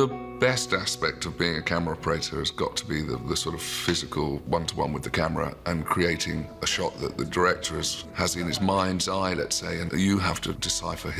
The best aspect of being a camera operator has got to be the sort of physical one-to-one with the camera and creating a shot that the director has in his mind's eye, let's say, and you have to decipher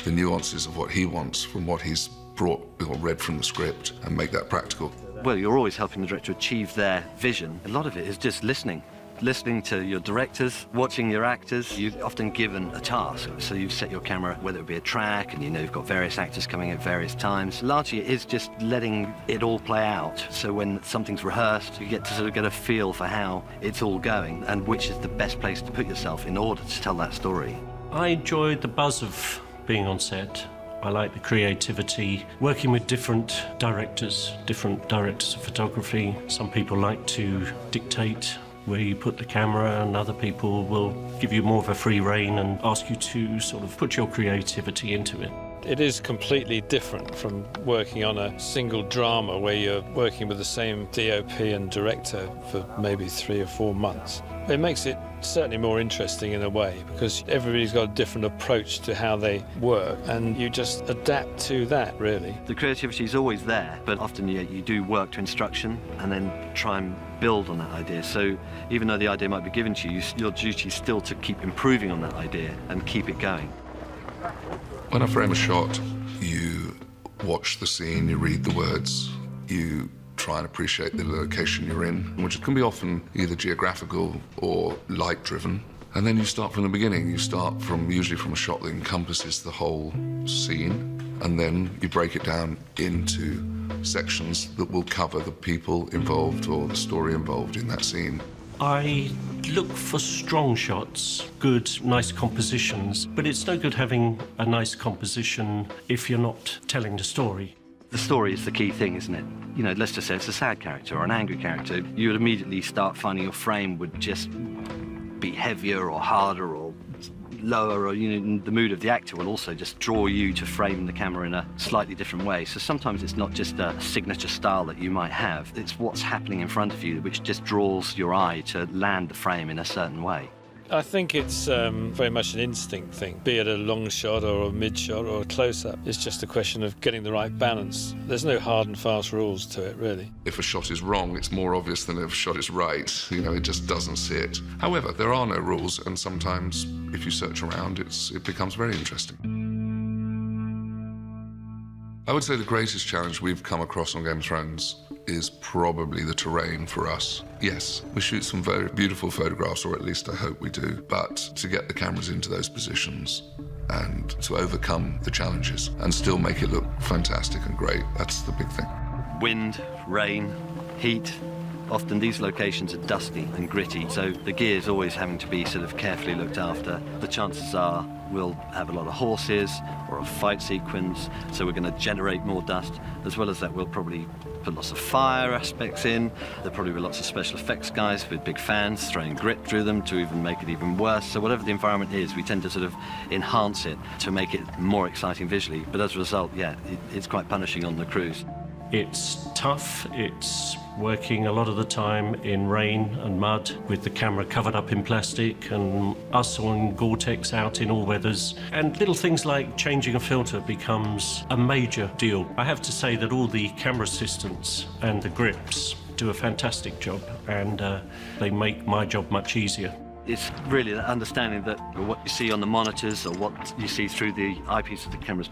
the nuances of what he wants from what he's brought or read from the script and make that practical. Well, you're always helping the director achieve their vision. A lot of it is just listening to your directors, watching your actors. You're often given a task, so you've set your camera, whether it be a track, and you know you've got various actors coming at various times. Largely, it is just letting it all play out. So when something's rehearsed, you get to sort of get a feel for how it's all going and which is the best place to put yourself in order to tell that story. I enjoyed the buzz of being on set. I like the creativity, working with different directors of photography. Some people like to dictate where you put the camera, and other people will give you more of a free rein and ask you to sort of put your creativity into it. It is completely different from working on a single drama where you're working with the same DOP and director for maybe 3 or 4 months. It makes it certainly more interesting in a way because everybody's got a different approach to how they work and you just adapt to that, really. The creativity is always there, but often you do work to instruction and then try and build on that idea. So even though the idea might be given to you, your duty is still to keep improving on that idea and keep it going. When I frame a shot, you watch the scene, you read the words, you try and appreciate the location you're in, which can be often either geographical or light-driven. And then you start from the beginning. You start usually from a shot that encompasses the whole scene, and then you break it down into sections that will cover the people involved or the story involved in that scene. I look for strong shots, good, nice compositions, but it's no good having a nice composition if you're not telling the story. The story is the key thing, isn't it? You know, let's just say it's a sad character or an angry character. You would immediately start finding your frame would just be heavier or harder or lower, or the mood of the actor will also just draw you to frame the camera in a slightly different way. So sometimes it's not just a signature style that you might have, it's what's happening in front of you which just draws your eye to land the frame in a certain way. I think it's very much an instinct thing, be it a long shot or a mid shot or a close-up. It's just a question of getting the right balance. There's no hard and fast rules to it, really. If a shot is wrong, it's more obvious than if a shot is right. It just doesn't sit. However, there are no rules, and sometimes if you search around, it becomes very interesting. I would say the greatest challenge we've come across on Game of Thrones is probably the terrain for us. Yes, we shoot some very beautiful photographs, or at least I hope we do, but to get the cameras into those positions and to overcome the challenges and still make it look fantastic and great, that's the big thing. Wind, rain, heat. Often these locations are dusty and gritty, so the gear is always having to be sort of carefully looked after. The chances are we'll have a lot of horses or a fight sequence, so we're going to generate more dust. As well as that, we'll probably put lots of fire aspects in. There'll probably be lots of special effects guys with big fans throwing grit through them to even make it even worse. So whatever the environment is, we tend to sort of enhance it to make it more exciting visually. But as a result, yeah, it's quite punishing on the crews. It's tough. It's working a lot of the time in rain and mud with the camera covered up in plastic, and us on Gore-Tex out in all weathers. And little things like changing a filter becomes a major deal. I have to say that all the camera assistants and the grips do a fantastic job, and they make my job much easier. It's really that understanding that what you see on the monitors or what you see through the eyepiece of the cameras,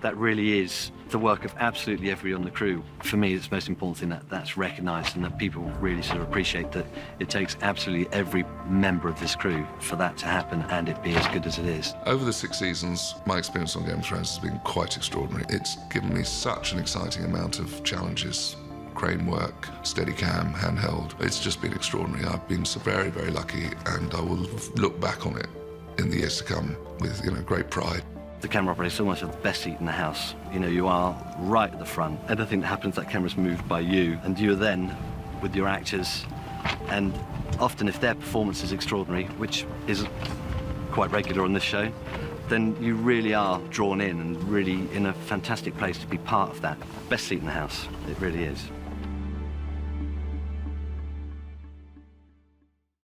that really is the work of absolutely everyone on the crew. For me, it's the most important thing that's recognised, and that people really sort of appreciate that it takes absolutely every member of this crew for that to happen and it be as good as it is. Over the 6 seasons, my experience on Game of Thrones has been quite extraordinary. It's given me such an exciting amount of challenges. Crane work, Steadicam, handheld. It's just been extraordinary. I've been so very, very lucky, and I will look back on it in the years to come with great pride. The camera operator is almost the best seat in the house. You are right at the front. Anything that happens, that camera's moved by you, and you're then with your actors. And often if their performance is extraordinary, which is quite regular on this show, then you really are drawn in and really in a fantastic place to be part of that. Best seat in the house, it really is.